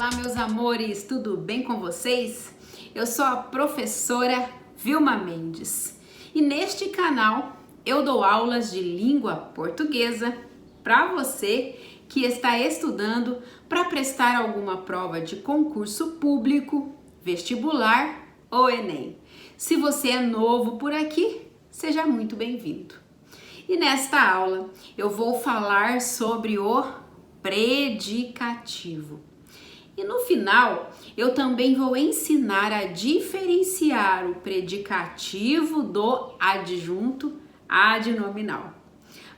Olá, meus amores, tudo bem com vocês? Eu sou a professora Vilma Mendes e neste canal eu dou aulas de língua portuguesa para você que está estudando para prestar alguma prova de concurso público, vestibular ou Enem. Se você é novo por aqui, seja muito bem-vindo. E nesta aula eu vou falar sobre o predicativo. E no final, eu também vou ensinar a diferenciar o predicativo do adjunto adnominal.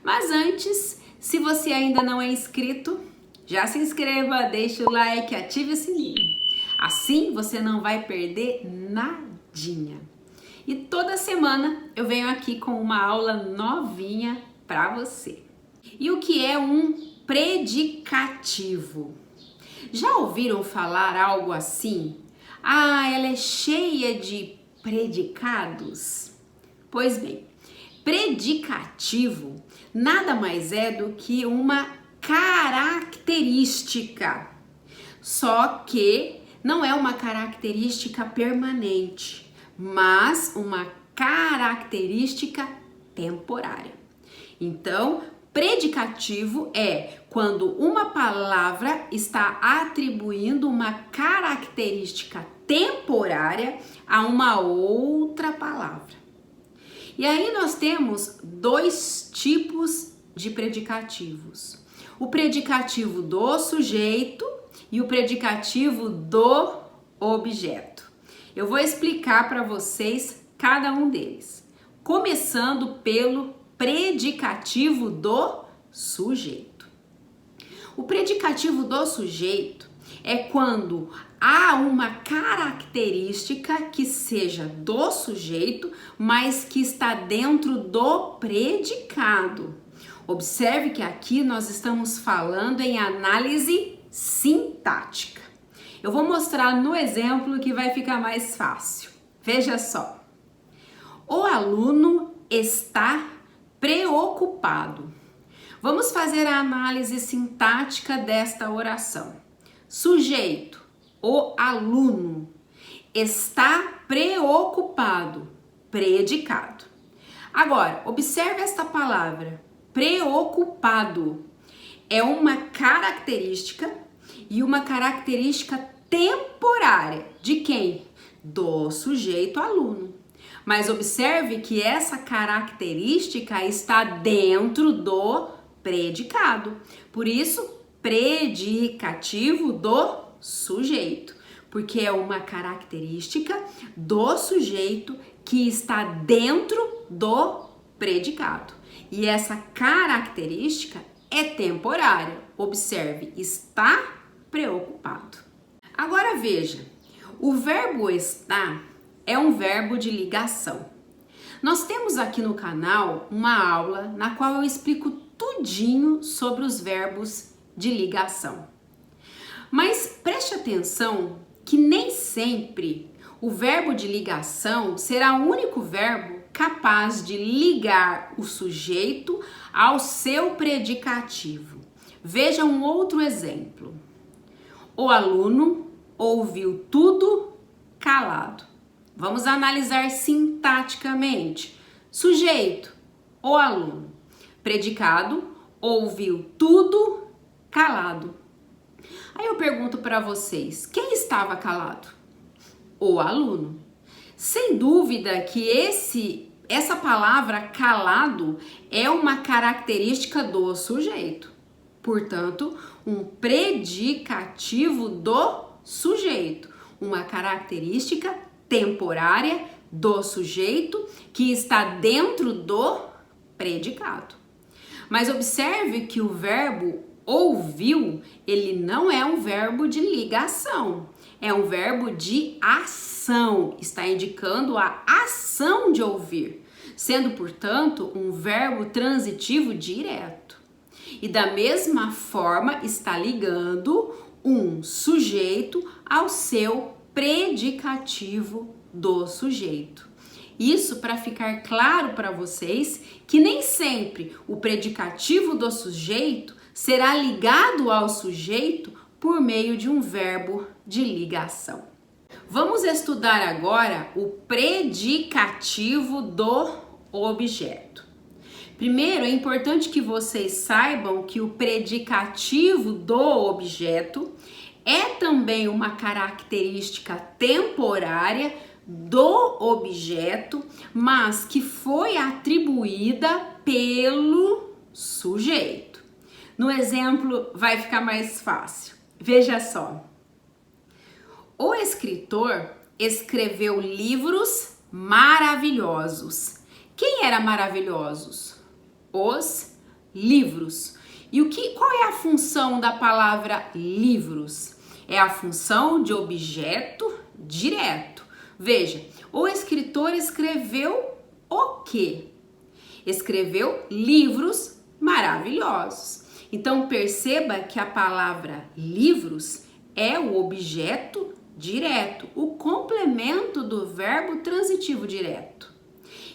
Mas antes, se você ainda não é inscrito, já se inscreva, deixe o like, ative o sininho. Assim você não vai perder nadinha. E toda semana eu venho aqui com uma aula novinha para você. E o que é um predicativo? Já ouviram falar algo assim? Ah, ela é cheia de predicados? Pois bem, predicativo nada mais é do que uma característica, só que não é uma característica permanente, mas uma característica temporária. Então, predicativo é quando uma palavra está atribuindo uma característica temporária a uma outra palavra. E aí nós temos dois tipos de predicativos: o predicativo do sujeito e o predicativo do objeto. Eu vou explicar para vocês cada um deles, começando pelo predicativo do sujeito. O predicativo do sujeito é quando há uma característica que seja do sujeito, mas que está dentro do predicado. Observe que aqui nós estamos falando em análise sintática. Eu vou mostrar no exemplo que vai ficar mais fácil. Veja só. O aluno está preocupado. Vamos fazer a análise sintática desta oração. Sujeito, o aluno, está preocupado, predicado. Agora, observe esta palavra, preocupado. É uma característica e uma característica temporária. De quem? Do sujeito aluno. Mas observe que essa característica está dentro do predicado. Por isso, predicativo do sujeito. Porque é uma característica do sujeito que está dentro do predicado. E essa característica é temporária. Observe, está preocupado. Agora veja, o verbo estar é um verbo de ligação. Nós temos aqui no canal uma aula na qual eu explico tudinho sobre os verbos de ligação. Mas preste atenção que nem sempre o verbo de ligação será o único verbo capaz de ligar o sujeito ao seu predicativo. Veja um outro exemplo. O aluno ouviu tudo calado. Vamos analisar sintaticamente. Sujeito, o aluno. Predicado, ouviu tudo calado. Aí eu pergunto para vocês, quem estava calado? O aluno. Sem dúvida que essa palavra calado é uma característica do sujeito. Portanto, um predicativo do sujeito, uma característica temporária do sujeito que está dentro do predicado. Mas observe que o verbo ouviu, ele não é um verbo de ligação, é um verbo de ação, está indicando a ação de ouvir, sendo, portanto, um verbo transitivo direto. E da mesma forma está ligando um sujeito ao seu predicativo do sujeito. Isso para ficar claro para vocês que nem sempre o predicativo do sujeito será ligado ao sujeito por meio de um verbo de ligação. Vamos estudar agora o predicativo do objeto. Primeiro, é importante que vocês saibam que o predicativo do objeto é também uma característica temporária do objeto, mas que foi atribuída pelo sujeito. No exemplo vai ficar mais fácil. Veja só. O escritor escreveu livros maravilhosos. Quem era maravilhosos? Os livros. E qual é a função da palavra livros? É a função de objeto direto. Veja, o escritor escreveu o quê? Escreveu livros maravilhosos. Então perceba que a palavra livros é o objeto direto, o complemento do verbo transitivo direto.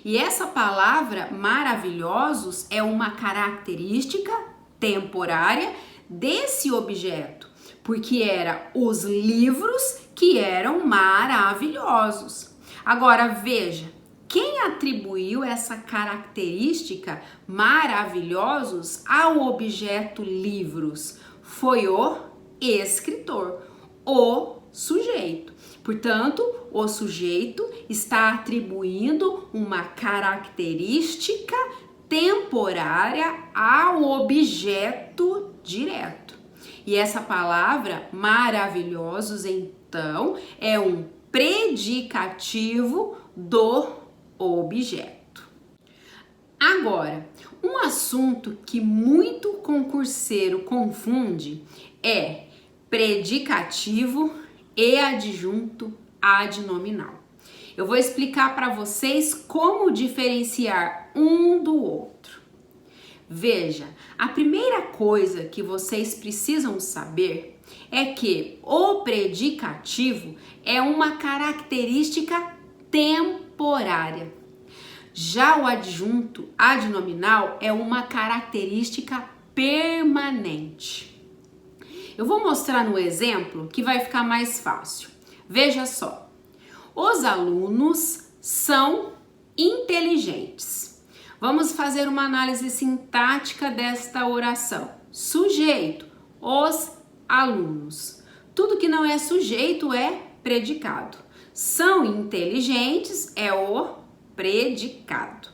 E essa palavra maravilhosos é uma característica temporária desse objeto, porque eram os livros que eram maravilhosos. Agora veja, quem atribuiu essa característica maravilhosos ao objeto livros? Foi o escritor, o sujeito. Portanto, o sujeito está atribuindo uma característica temporária ao objeto direto. E essa palavra maravilhosos, então, é um predicativo do objeto. Agora, um assunto que muito concurseiro confunde é predicativo e adjunto adnominal. Eu vou explicar para vocês como diferenciar um do outro. Veja, a primeira coisa que vocês precisam saber é que o predicativo é uma característica temporária. Já o adjunto adnominal é uma característica permanente. Eu vou mostrar no exemplo que vai ficar mais fácil. Veja só. Os alunos são inteligentes. Vamos fazer uma análise sintática desta oração. Sujeito, os alunos. Tudo que não é sujeito é predicado. São inteligentes é o predicado.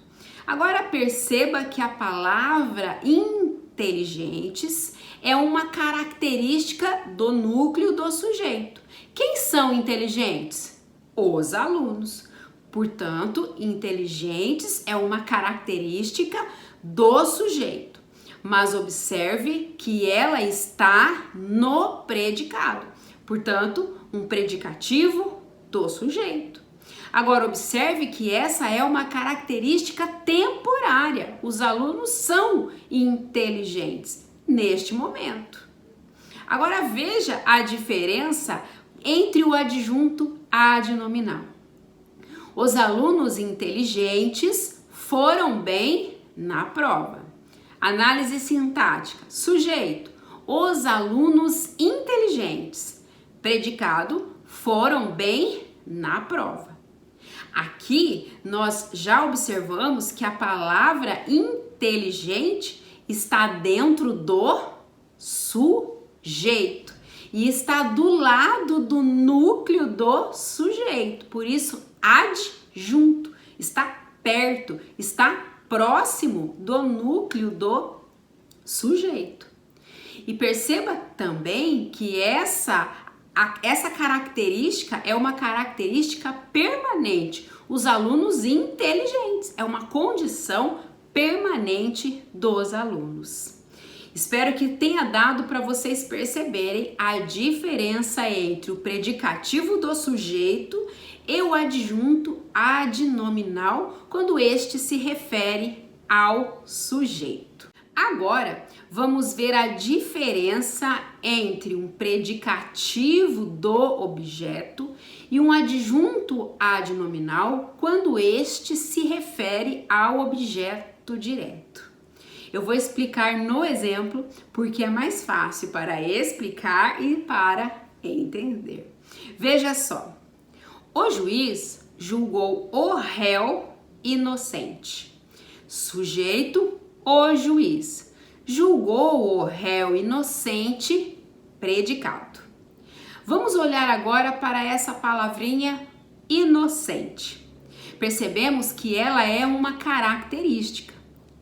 Agora perceba que a palavra inteligentes é uma característica do núcleo do sujeito. Quem são inteligentes? Os alunos. Portanto, inteligentes é uma característica do sujeito. Mas observe que ela está no predicado. Portanto, um predicativo do sujeito. Agora, observe que essa é uma característica temporária. Os alunos são inteligentes neste momento. Agora, veja a diferença entre o adjunto adnominal. Os alunos inteligentes foram bem na prova. Análise sintática. Sujeito, os alunos inteligentes. Predicado, foram bem na prova. Aqui nós já observamos que a palavra inteligente está dentro do sujeito e está do lado do núcleo do sujeito. Por isso, adjunto, está perto, está próximo do núcleo do sujeito. E perceba também que essa característica é uma característica permanente. Os alunos inteligentes é uma condição permanente dos alunos. Espero que tenha dado para vocês perceberem a diferença entre o predicativo do sujeito e o adjunto adnominal quando este se refere ao sujeito. Agora, vamos ver a diferença entre um predicativo do objeto e um adjunto adnominal quando este se refere ao objeto direto. Eu vou explicar no exemplo porque é mais fácil para explicar e para entender. Veja só, o juiz julgou o réu inocente. Sujeito, o juiz. Julgou o réu inocente, predicado. Vamos olhar agora para essa palavrinha inocente. Percebemos que ela é uma característica.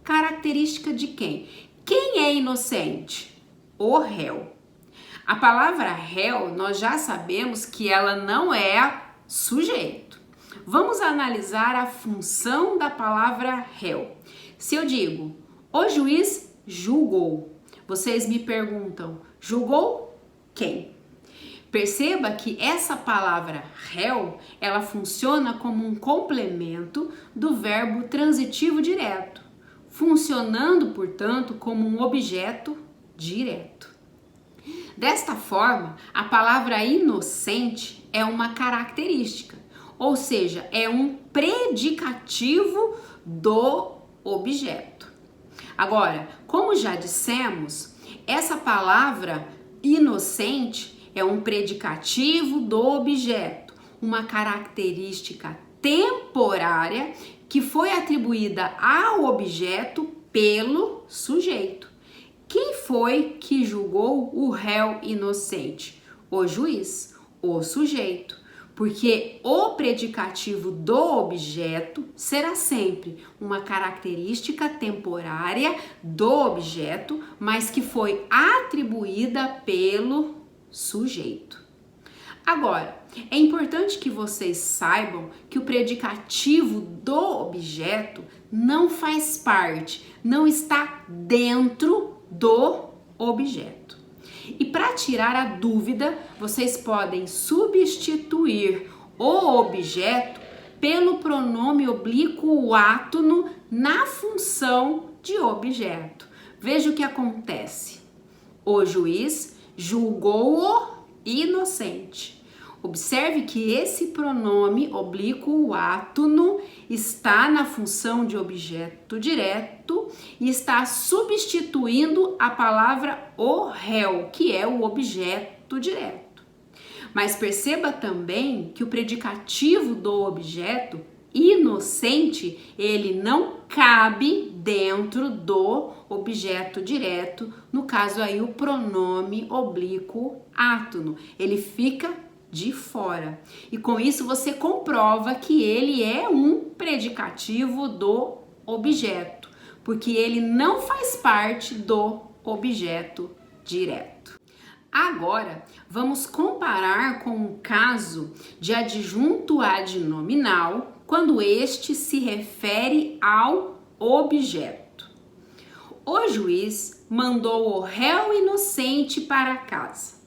Característica de quem? Quem é inocente? O réu. A palavra réu, nós já sabemos que ela não é sujeito. Vamos analisar a função da palavra réu. Se eu digo, o juiz julgou, vocês me perguntam, julgou quem? Perceba que essa palavra réu, ela funciona como um complemento do verbo transitivo direto, funcionando, portanto, como um objeto direto. Desta forma, a palavra inocente é uma característica, ou seja, é um predicativo do objeto. Agora, como já dissemos, essa palavra inocente é um predicativo do objeto, uma característica temporária que foi atribuída ao objeto pelo sujeito. Quem foi que julgou o réu inocente? O juiz, o sujeito. Porque o predicativo do objeto será sempre uma característica temporária do objeto, mas que foi atribuída pelo sujeito. Agora, é importante que vocês saibam que o predicativo do objeto não faz parte, não está dentro do objeto. E para tirar a dúvida, vocês podem substituir o objeto pelo pronome oblíquo átono na função de objeto. Veja o que acontece. O juiz julgou-o inocente. Observe que esse pronome oblíquo átono está na função de objeto direto e está substituindo a palavra o réu, que é o objeto direto. Mas perceba também que o predicativo do objeto inocente, ele não cabe dentro do objeto direto, no caso aí o pronome oblíquo átono, ele fica de fora. E com isso você comprova que ele é um predicativo do objeto, porque ele não faz parte do objeto direto. Agora, vamos comparar com o caso de adjunto adnominal, quando este se refere ao objeto. O juiz mandou o réu inocente para casa.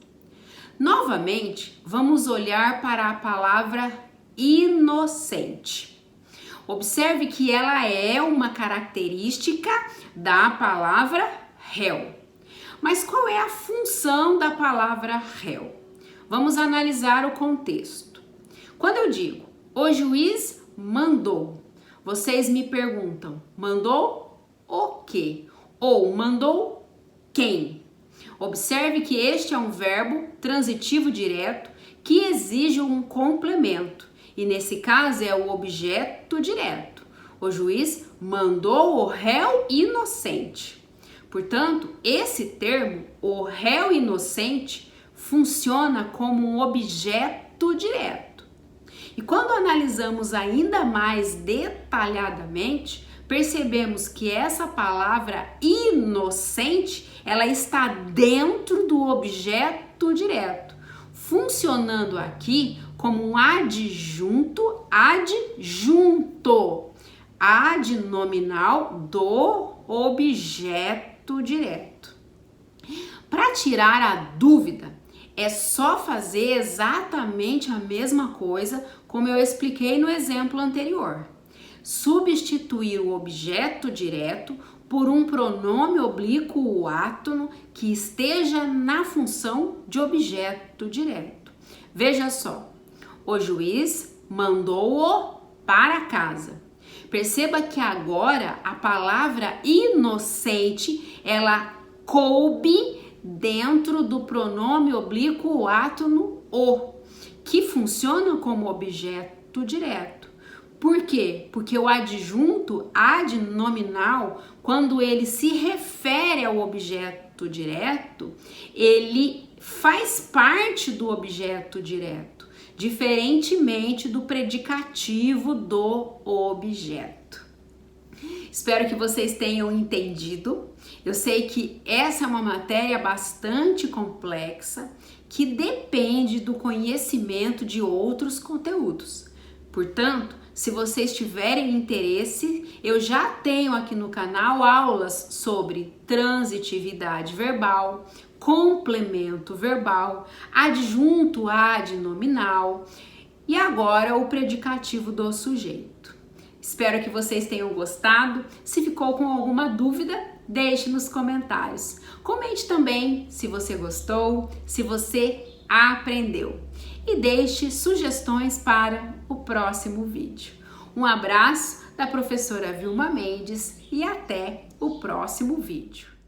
Novamente, vamos olhar para a palavra inocente. Observe que ela é uma característica da palavra réu. Mas qual é a função da palavra réu? Vamos analisar o contexto. Quando eu digo o juiz mandou, vocês me perguntam, mandou o quê? Ou mandou quem? Observe que este é um verbo transitivo direto que exige um complemento. E nesse caso é o objeto direto. O juiz mandou o réu inocente. Portanto, esse termo, o réu inocente, funciona como um objeto direto. E quando analisamos ainda mais detalhadamente, percebemos que essa palavra inocente, ela está dentro do objeto direto, funcionando aqui como um adjunto adnominal do objeto direto. Para tirar a dúvida, é só fazer exatamente a mesma coisa como eu expliquei no exemplo anterior. Substituir o objeto direto por um pronome oblíquo átono que esteja na função de objeto direto. Veja só, o juiz mandou-o para casa. Perceba que agora a palavra inocente, ela coube dentro do pronome oblíquo átono o, que funciona como objeto direto. Por quê? Porque o adjunto adnominal, quando ele se refere ao objeto direto, ele faz parte do objeto direto, diferentemente do predicativo do objeto. Espero que vocês tenham entendido. Eu sei que essa é uma matéria bastante complexa que depende do conhecimento de outros conteúdos. Portanto, se vocês tiverem interesse, eu já tenho aqui no canal aulas sobre transitividade verbal, complemento verbal, adjunto adnominal e agora o predicativo do sujeito. Espero que vocês tenham gostado. Se ficou com alguma dúvida, deixe nos comentários. Comente também se você gostou, se você aprendeu. E deixe sugestões para o próximo vídeo. Um abraço da professora Vilma Mendes e até o próximo vídeo.